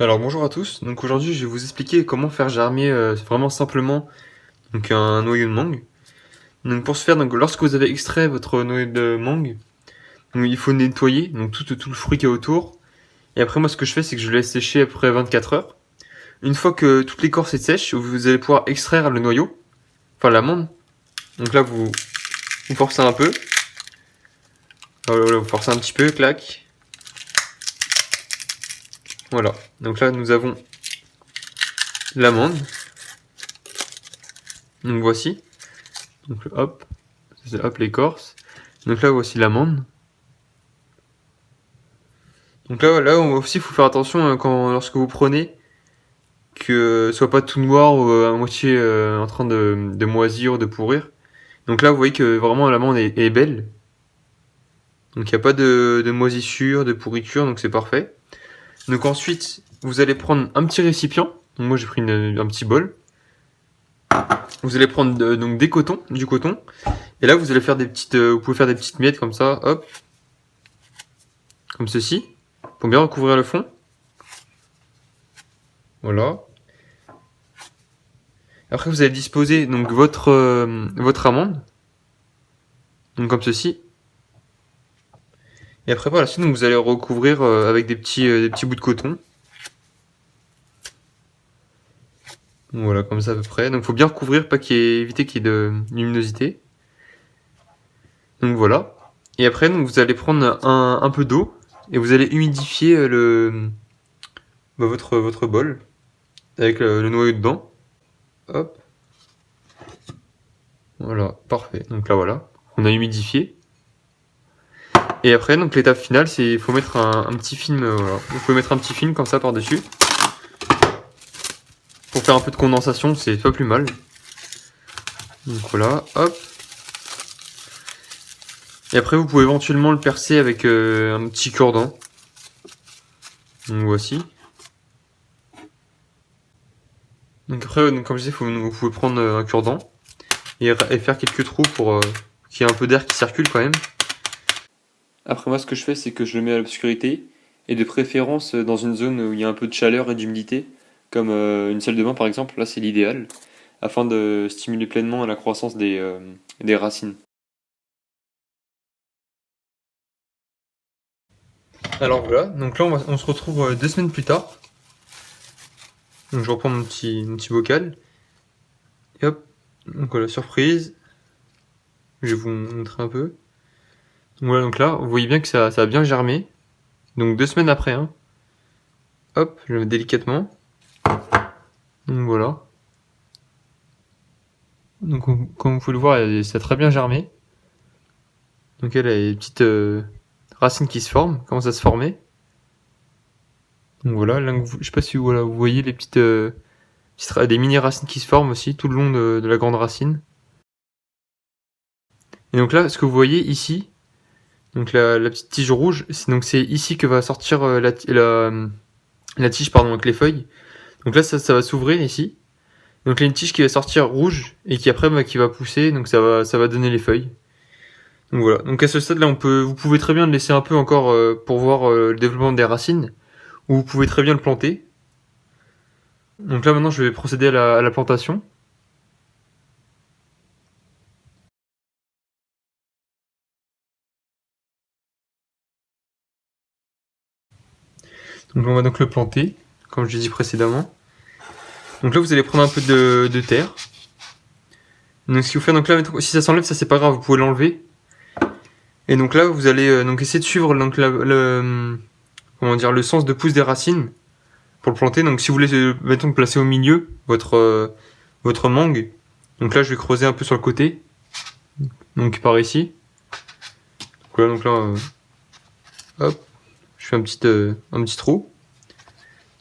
Alors bonjour à tous, donc aujourd'hui je vais vous expliquer comment faire germer vraiment simplement donc un noyau de mangue. Donc pour ce faire, donc, lorsque vous avez extrait votre noyau de mangue, donc, il faut nettoyer donc tout le fruit qui est autour. Et après moi ce que je fais c'est que je le laisse sécher après 24 heures. Une fois que toute l'écorce est sèche, vous allez pouvoir extraire le noyau, enfin l'amande. Donc là vous forcez un peu, voilà, vous forcez un petit peu, clac. Voilà, donc là nous avons l'amande. Donc voici, donc hop, c'est hop l'écorce. Donc là voici l'amande. Donc là aussi, il faut faire attention lorsque vous prenez, que ce soit pas tout noir ou à moitié en train de moisir ou de pourrir. Donc là, vous voyez que vraiment l'amande est belle. Donc il n'y a pas de moisissure, de pourriture, donc c'est parfait. Donc ensuite, vous allez prendre un petit récipient. Donc moi, j'ai pris un petit bol. Vous allez prendre donc du coton. Et là, vous allez faire vous pouvez faire des petites miettes comme ça, hop, comme ceci, pour bien recouvrir le fond. Voilà. Après, vous allez disposer donc votre amande, donc comme ceci. Et après, par la suite, donc, vous allez recouvrir avec des petits bouts de coton. Donc, voilà, comme ça à peu près. Donc, faut bien recouvrir, pas éviter qu'il y ait de luminosité. Donc voilà. Et après, donc, vous allez prendre un peu d'eau et vous allez humidifier votre bol avec le noyau dedans. Hop. Voilà, parfait. Donc là, voilà, on a humidifié. Et après, donc l'étape finale, c'est il faut mettre un petit film. Voilà. Vous pouvez mettre un petit film comme ça par-dessus. Pour faire un peu de condensation, c'est pas plus mal. Donc voilà, hop. Et après, vous pouvez éventuellement le percer avec un petit cure-dent. Donc voici. Donc après, comme je disais, vous pouvez prendre un cure-dent et faire quelques trous pour qu'il y ait un peu d'air qui circule quand même. Après moi, ce que je fais, c'est que je le mets à l'obscurité et de préférence dans une zone où il y a un peu de chaleur et d'humidité, comme une salle de bain par exemple. Là, c'est l'idéal, afin de stimuler pleinement la croissance des racines. Alors voilà, donc là on se retrouve 2 semaines plus tard. Donc je reprends mon petit bocal. Et hop, donc voilà, surprise. Je vais vous montrer un peu. Donc voilà, donc là, vous voyez bien que ça a bien germé. Donc 2 semaines après, hein. Hop, je le mets délicatement. Donc voilà. Donc comme vous pouvez le voir, ça a très bien germé. Donc elle a des petites racines qui se forment, commencent à se former. Donc voilà, là, je sais pas si voilà, vous voyez les des mini racines qui se forment aussi tout le long de la grande racine. Et donc là, ce que vous voyez ici, donc la petite tige rouge, c'est ici que va sortir la tige pardon, avec les feuilles. Donc là, ça va s'ouvrir ici. Donc là, une tige qui va sortir rouge et qui après qui va pousser, donc ça va donner les feuilles. Donc voilà. Donc à ce stade-là, vous pouvez très bien le laisser un peu encore pour voir le développement des racines, ou vous pouvez très bien le planter. Donc là maintenant, je vais procéder à la plantation. Donc on va donc le planter, comme je l'ai dit précédemment. Donc là, vous allez prendre un peu de terre. Donc ce qu'il faut faire, donc là, si ça s'enlève, ça c'est pas grave, vous pouvez l'enlever. Et donc là, vous allez donc essayer de suivre donc comment dire, le sens de pousse des racines pour le planter. Donc si vous voulez, mettons, placer au milieu votre mangue. Donc là, je vais creuser un peu sur le côté. Donc par ici. Donc là, hop, je fais un petit trou.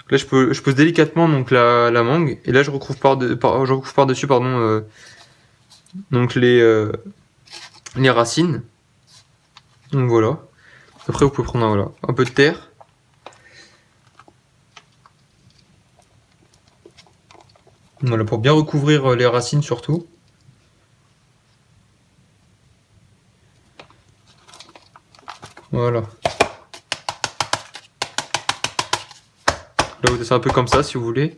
Donc là, je pose délicatement donc la mangue et là, je recouvre je recouvre par-dessus pardon donc les racines. Donc voilà. Après, vous pouvez prendre voilà, un peu de terre. Voilà, pour bien recouvrir les racines surtout. Voilà. Là, vous laissez un peu comme ça si vous voulez.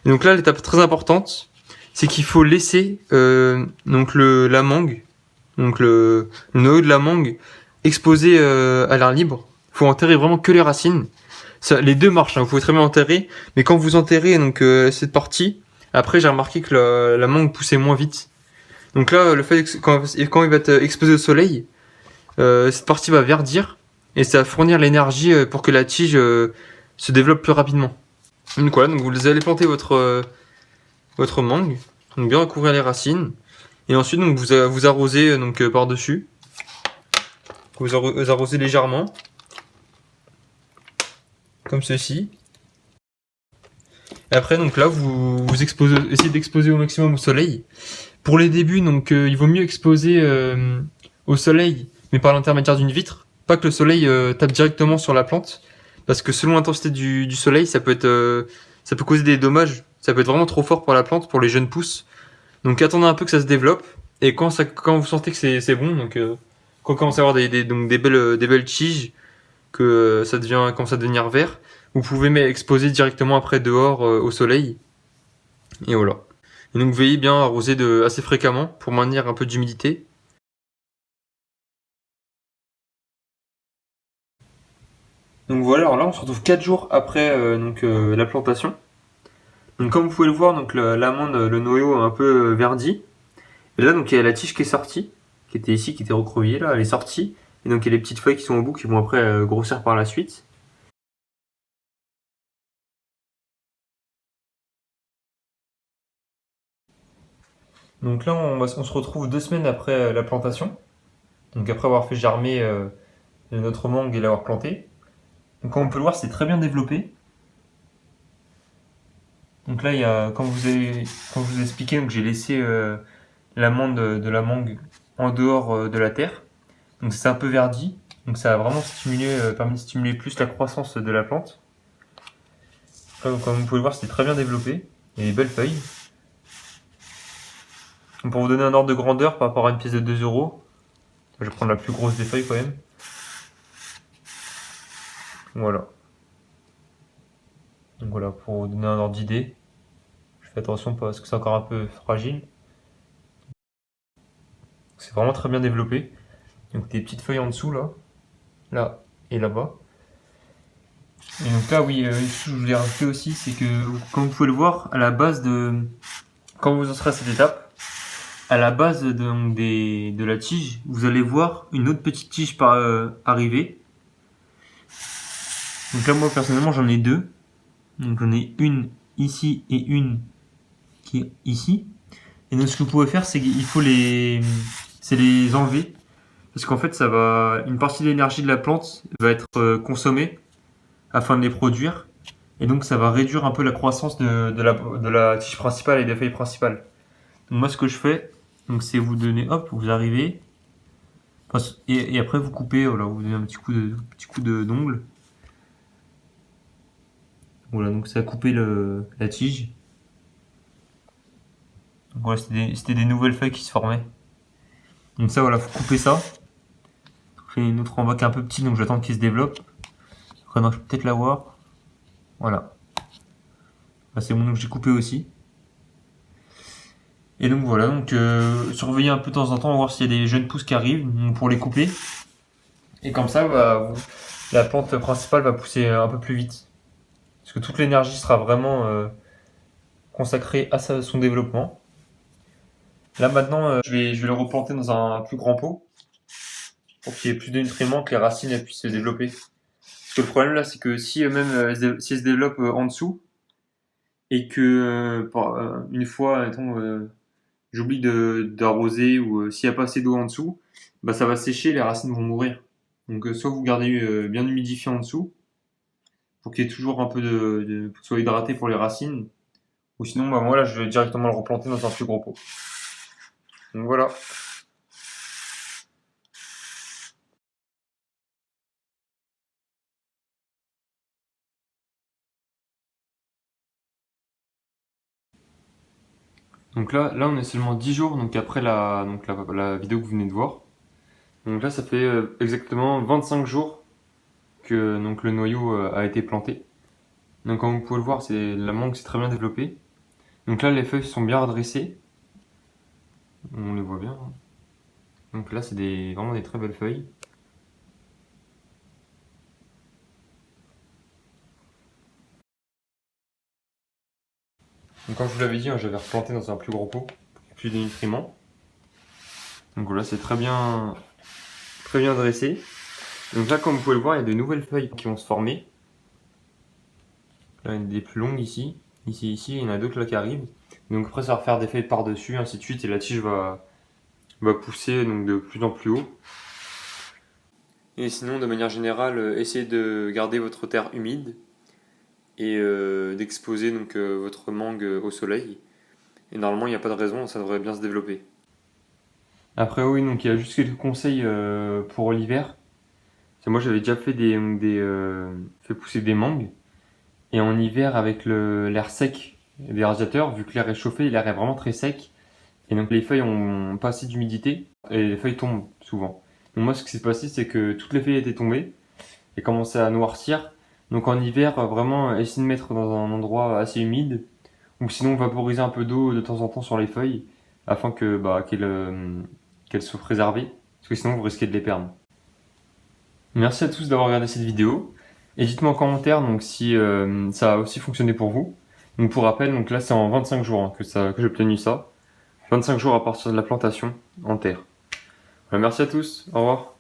Et donc là, l'étape très importante, c'est qu'il faut laisser donc la mangue, donc le noyau de la mangue exposé à l'air libre. Il faut enterrer vraiment que les racines. Ça, les deux marchent, hein, vous pouvez très bien enterrer, mais quand vous enterrez donc cette partie, après j'ai remarqué que la mangue poussait moins vite. Donc là, le fait que quand il va être exposé au soleil, cette partie va verdir et ça va fournir l'énergie pour que la tige se développe plus rapidement. Donc voilà, donc vous allez planter votre mangue, donc bien recouvrir les racines, et ensuite donc vous arrosez donc par-dessus. Vous arrosez légèrement, comme ceci. Et après donc là vous essayez d'exposer au maximum au soleil. Pour les débuts donc il vaut mieux exposer au soleil, mais par l'intermédiaire d'une vitre, pas que le soleil tape directement sur la plante, parce que selon l'intensité du soleil, ça peut causer des dommages. Ça peut être vraiment trop fort pour la plante, pour les jeunes pousses. Donc attendez un peu que ça se développe, et quand vous sentez que c'est bon, donc quand on commence à avoir des belles tiges, que ça commence à devenir vert, vous pouvez exposer directement après dehors au soleil. Et voilà. Et donc veillez bien à arroser assez fréquemment pour maintenir un peu d'humidité. Donc voilà, alors là on se retrouve 4 jours après la plantation. Donc comme vous pouvez le voir, donc l'amande, le noyau a un peu verdi. Et là donc il y a la tige qui est sortie, qui était ici, qui était recroquevillée là, elle est sortie. Et donc il y a les petites feuilles qui sont au bout qui vont après grossir par la suite. Donc là on se retrouve 2 semaines après la plantation. Donc après avoir fait germer notre mangue et l'avoir planté. Donc comme on peut le voir, c'est très bien développé. Donc là, il y a, comme je vous ai expliqué, donc j'ai laissé l'amande de la mangue en dehors de la terre. Donc c'est un peu verdi. Donc ça a vraiment permis de stimuler plus la croissance de la plante. Comme vous pouvez le voir, c'est très bien développé. Il y a des belles feuilles. Donc pour vous donner un ordre de grandeur par rapport à une pièce de 2 €, je vais prendre la plus grosse des feuilles quand même. Voilà. Donc voilà, pour vous donner un ordre d'idée. Je fais attention parce que c'est encore un peu fragile. C'est vraiment très bien développé. Donc des petites feuilles en dessous là et là-bas. Et donc là, oui, une chose que je voulais rajouter aussi, c'est que, comme vous pouvez le voir, à la base quand vous en serez à cette étape, à la base de la tige, vous allez voir une autre petite tige arriver. Donc là, moi, personnellement, j'en ai deux. Donc j'en ai une ici et une qui est ici. Et donc ce que vous pouvez faire, c'est qu'il faut les enlever. Parce qu'en fait, une partie de l'énergie de la plante va être consommée afin de les produire. Et donc ça va réduire un peu la croissance de la tige principale et des feuilles principales. Donc moi ce que je fais, c'est vous donner, hop, vous arrivez, et après vous coupez, voilà, vous donnez un petit coup d'ongle. Voilà, donc ça a coupé la tige. Donc voilà, c'était des nouvelles feuilles qui se formaient. Donc ça voilà, faut couper ça. J'ai une autre en bas qui est un peu petit, donc j'attends qu'il se développe. Après non, je peux peut-être l'avoir. Voilà. Là, c'est bon, donc j'ai coupé aussi. Et donc voilà, donc surveillez un peu de temps en temps, voir s'il y a des jeunes pousses qui arrivent pour les couper. Et comme ça, la plante principale va pousser un peu plus vite. Parce que toute l'énergie sera vraiment consacrée à son développement. Là maintenant, je vais le replanter dans un plus grand pot pour qu'il y ait plus de nutriments, que les racines puissent se développer. Parce que le problème là, c'est que si si elles se développent en dessous et que une fois, j'oublie d'arroser ou s'il n'y a pas assez d'eau en dessous, ça va sécher, les racines vont mourir. Donc soit vous gardez bien humidifié en dessous pour qu'il y ait toujours un peu pour que ce soit hydraté pour les racines, ou sinon moi là je vais directement le replanter dans un plus gros pot. Donc voilà. Donc là on est seulement 10 jours donc après la vidéo que vous venez de voir. Donc là ça fait exactement 25 jours que donc le noyau a été planté. Donc comme vous pouvez le voir, la mangue s'est très bien développée. Donc là, les feuilles sont bien redressées. On les voit bien, hein. Donc là, c'est vraiment des très belles feuilles. Donc comme je vous l'avais dit, hein, j'avais replanté dans un plus gros pot, plus de nutriments. Donc voilà, c'est très bien dressé. Donc là, comme vous pouvez le voir, il y a de nouvelles feuilles qui vont se former. Là, il y en a des plus longues ici. Ici, il y en a d'autres là qui arrivent. Donc après, ça va faire des feuilles par-dessus, ainsi de suite. Et la tige va pousser donc, de plus en plus haut. Et sinon, de manière générale, essayez de garder votre terre humide et d'exposer donc votre mangue au soleil. Et normalement, il n'y a pas de raison, ça devrait bien se développer. Après, oui, donc il y a juste quelques conseils pour l'hiver. Moi, j'avais déjà fait fait pousser des mangues. Et en hiver, avec l'air sec des radiateurs, vu que l'air est chauffé, l'air est vraiment très sec. Et donc les feuilles ont pas assez d'humidité et les feuilles tombent souvent. Donc moi, ce qui s'est passé, c'est que toutes les feuilles étaient tombées et commençaient à noircir. Donc en hiver, vraiment, essayez de mettre dans un endroit assez humide ou sinon vaporiser un peu d'eau de temps en temps sur les feuilles afin qu'elles soient préservées. Parce que sinon, vous risquez de les perdre. Merci à tous d'avoir regardé cette vidéo. Et dites-moi en commentaire donc, si ça a aussi fonctionné pour vous. Donc pour rappel, donc là c'est en 25 jours hein, que j'ai obtenu ça. 25 jours à partir de la plantation en terre. Voilà, merci à tous, au revoir.